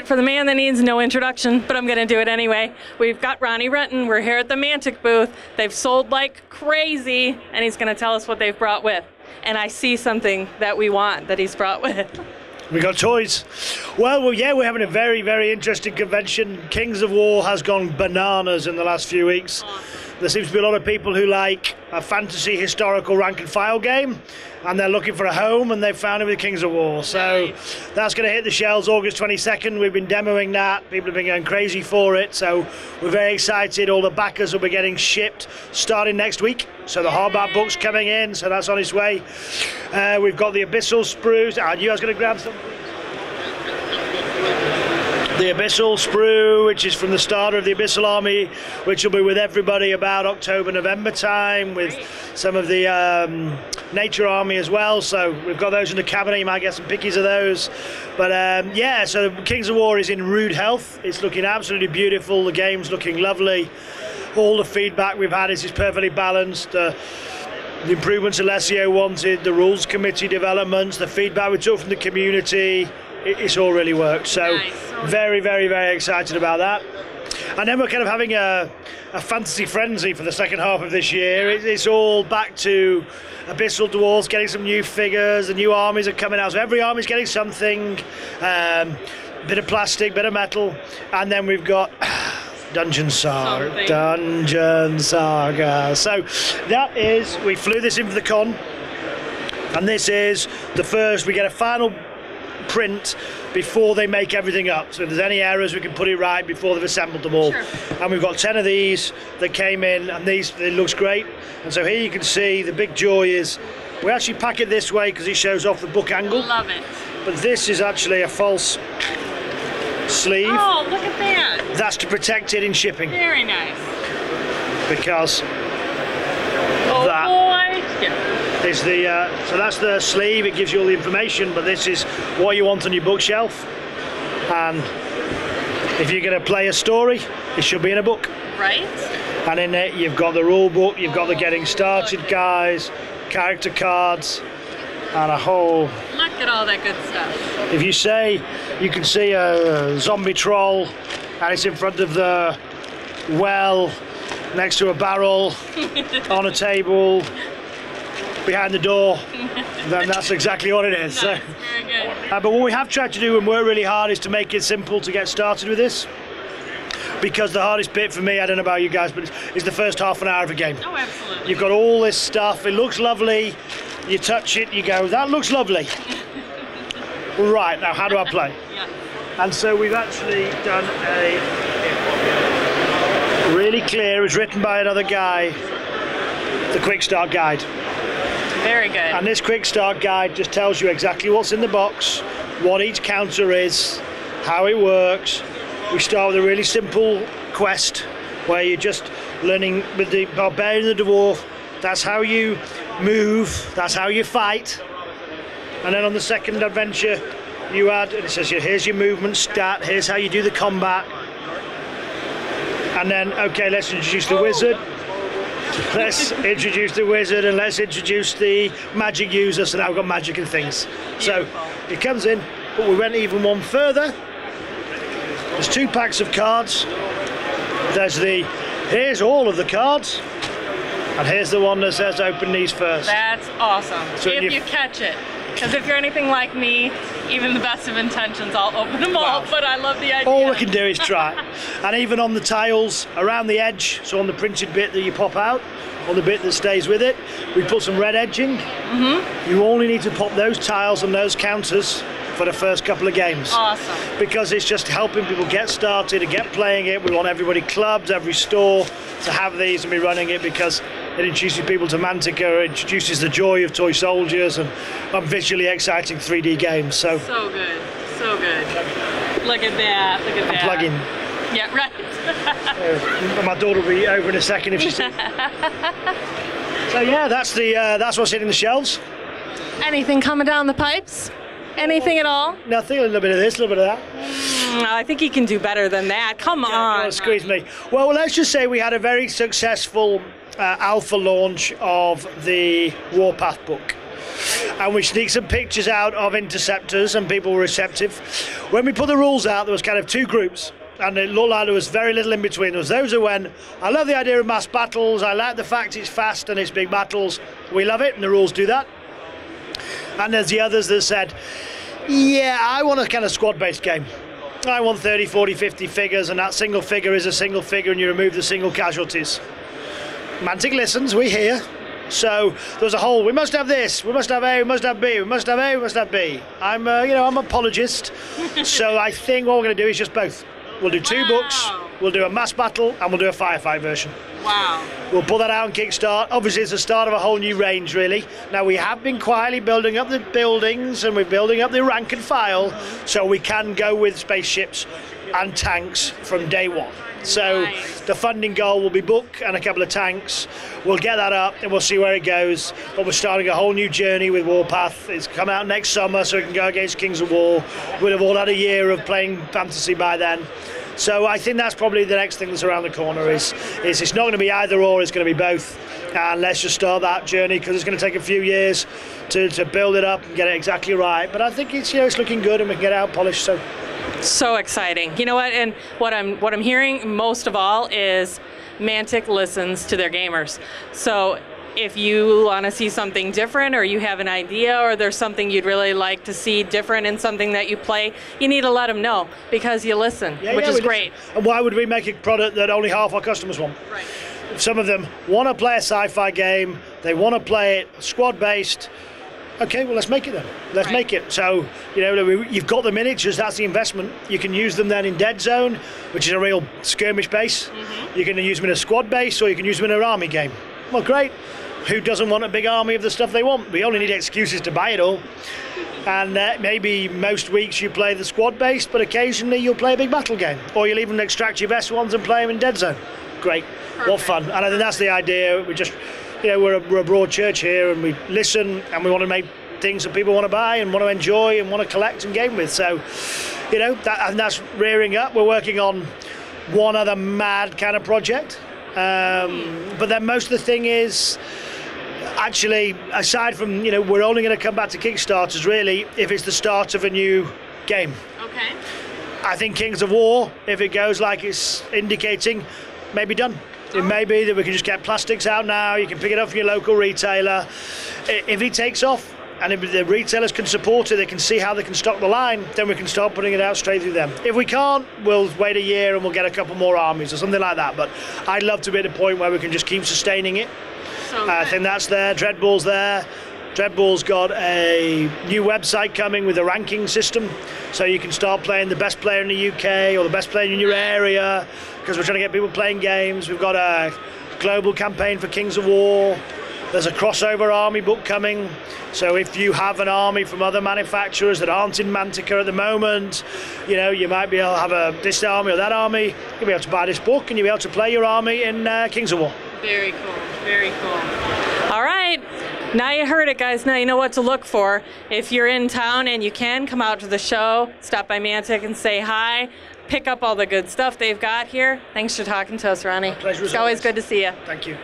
for the man that needs no introduction, but I'm going to do it anyway. We've got Ronnie Renton. We're here at the Mantic booth. They've sold like crazy, and he's going to tell us what they've brought with. And I see something that we want that he's brought with. We got toys. Well, yeah, we're having a very, very interesting convention. Kings of War has gone bananas in the last few weeks. There seems to be a lot of people who like a fantasy historical rank and file game, and they're looking for a home, and they've found it with Kings of War. So that's going to hit the shelves August 22nd. We've been demoing that. People have been going crazy for it. So we're very excited. All the backers will be getting shipped starting next week. So the hardback book's coming in, so that's on its way. We've got the Abyssal sprues. I knew I was going to grab some. The Abyssal sprue, which is from the starter of the Abyssal Army, which will be with everybody about October, November time, with some of the Nature Army as well. So we've got those in the cabinet. You might get some pickies of those. But yeah, so Kings of War is in rude health. It's looking absolutely beautiful. The game's looking lovely. All the feedback we've had is it's perfectly balanced. The improvements Alessio wanted, the rules committee developments, the feedback we took from the community, it's all really worked. So very, very, very excited about that. And then we're kind of having a fantasy frenzy for the second half of this year. It's all back to Abyssal Dwarves, getting some new figures. The new armies are coming out, so every army's getting something. Bit of plastic, bit of metal, and then we've got Dungeon Saga. Dungeon Saga. So that is, we flew this in for the con, and this is the first. We get a final print before they make everything up, so if there's any errors we can put it right before they've assembled them all. And we've got 10 of these that came in, and these, it looks great. And so here you can see the big joy is we actually pack it this way because it shows off the book angle. Love it. But this is actually a false sleeve. Oh, look at that. That's to protect it in shipping. Very nice. Because that boy. Yeah. Is the so that's the sleeve. It gives you all the information, but this is what you want on your bookshelf. And if you're going to play a story, it should be in a book. Right. And in it, you've got the rule book, you've got the getting started guides, character cards, and a whole. Look at all that good stuff. If you say you can see a zombie troll, and it's in front of the well, next to a barrel, on a table, behind the door, then that's exactly what it is. Nice. Very good. But what we have tried to do and work really hard is to make it simple to get started with this, because the hardest bit for me, I don't know about you guys, but it's the first half an hour of a game. Oh, absolutely. You've got all this stuff, it looks lovely, you touch it, you go, that looks lovely. Right, now how do I play? Yeah. And so we've actually done a really clear, it's written by another guy, the quick start guide. Very good. And this quick start guide just tells you exactly what's in the box, what each counter is, how it works. We start with a really simple quest where you're just learning with the barbarian and the dwarf. That's how you move, that's how you fight. And then on the second adventure you add, and it says here's your movement stat, here's how you do the combat. And then, okay, let's introduce the wizard. Let's introduce the wizard, and let's introduce the magic user. So now we've got magic and things. So it comes in, but we went even one further. There's 2 packs of cards. There's here's all of the cards, and here's the one that says open these first. That's awesome. So if you catch it. Because if you're anything like me, even the best of intentions, I'll open them all, but I love the idea. All we can do is try. And even on the tiles around the edge, so on the printed bit that you pop out, on the bit that stays with it, we put some red edging. You only need to pop those tiles and those counters for the first couple of games. Awesome. Because it's just helping people get started and get playing it. We want everybody, clubs, every store, to have these and be running it, because it introduces people to Mantic, it introduces the joy of toy soldiers and visually exciting 3D games. So good, so good. Look at that, look at that. Plug in. Yeah, right. My daughter will be over in a second if she sees. So yeah, that's what's hitting the shelves. Anything coming down the pipes? Anything at all? Nothing, a little bit of this, a little bit of that. I think he can do better than that. Come on. Squeeze me. Well, let's just say we had a very successful alpha launch of the Warpath book. and we sneaked some pictures out of interceptors, and people were receptive. When we put the rules out, there was kind of two groups, and it looked like there was very little in between. There was those who went, I love the idea of mass battles, I like the fact it's fast and it's big battles, we love it, and the rules do that. And there's the others that said, yeah, I want a kind of squad-based game. I want 30, 40, 50 figures, and that single figure is a single figure, and you remove the single casualties. Mantic listens, we hear. So there's a whole, we must have this, we must have A, we must have B, we must have A, we must have B. I'm I'm an apologist. So I think what we're going to do is just both. We'll do two books, we'll do a mass battle, and we'll do a firefight version. Wow. We'll put that out on Kickstart. Obviously, it's the start of a whole new range, really. Now, we have been quietly building up the buildings, and we're building up the rank and file, so we can go with spaceships and tanks from day one. So the funding goal will be book and a couple of tanks. We'll get that up and we'll see where it goes. But we're starting a whole new journey with Warpath. It's come out next summer, so we can go against Kings of War. We'll have all had a year of playing fantasy by then. So I think that's probably the next thing that's around the corner is it's not going to be either or, it's going to be both. And let's just start that journey, because it's going to take a few years to build it up and get it exactly right. But I think it's it's looking good, and we can get it out polished. So exciting. You know what? And what I'm hearing most of all is Mantic listens to their gamers. So if you want to see something different, or you have an idea, or there's something you'd really like to see different in something that you play, you need to let them know, because you listen, which is great. And why would we make a product that only half our customers want? Right. If some of them want to play a sci-fi game, they want to play it squad-based, okay, well, let's make it then. Let's make it. So, you've got the miniatures, that's the investment. You can use them then in Dead Zone, which is a real skirmish base. You can use them in a squad base, or you can use them in an army game. Well, great. Who doesn't want a big army of the stuff they want? We only need excuses to buy it all. And maybe most weeks you play the squad base, but occasionally you'll play a big battle game. Or you'll even extract your best ones and play them in Dead Zone. Great. Perfect. What fun. And I think that's the idea. We just, we're a broad church here, and we listen, and we want to make things that people want to buy and want to enjoy and want to collect and game with. So, and that's rearing up. We're working on one other mad kind of project. But then most of the thing is, actually, aside from, we're only going to come back to Kickstarters, really, if it's the start of a new game. Okay. I think Kings of War, if it goes like it's indicating, may be done. It may be that we can just get plastics out now, you can pick it up from your local retailer. If it takes off, and if the retailers can support it, they can see how they can stock the line, then we can start putting it out straight through them. If we can't, we'll wait a year and we'll get a couple more armies or something like that. But I'd love to be at a point where we can just keep sustaining it. I think that's there. Dreadball's there. Dreadball's got a new website coming with a ranking system, so you can start playing the best player in the UK or the best player in your area, because we're trying to get people playing games. We've got a global campaign for Kings of War. There's a crossover army book coming, so if you have an army from other manufacturers that aren't in Mantica at the moment, you might be able to have this army or that army, you'll be able to buy this book and you'll be able to play your army in Kings of War. Very cool, very cool. All right, now you heard it, guys. Now you know what to look for. If you're in town and you can, come out to the show, stop by Mantic and say hi, pick up all the good stuff they've got here. Thanks for talking to us, Ronnie. My pleasure. It's always good to see you. Thank you.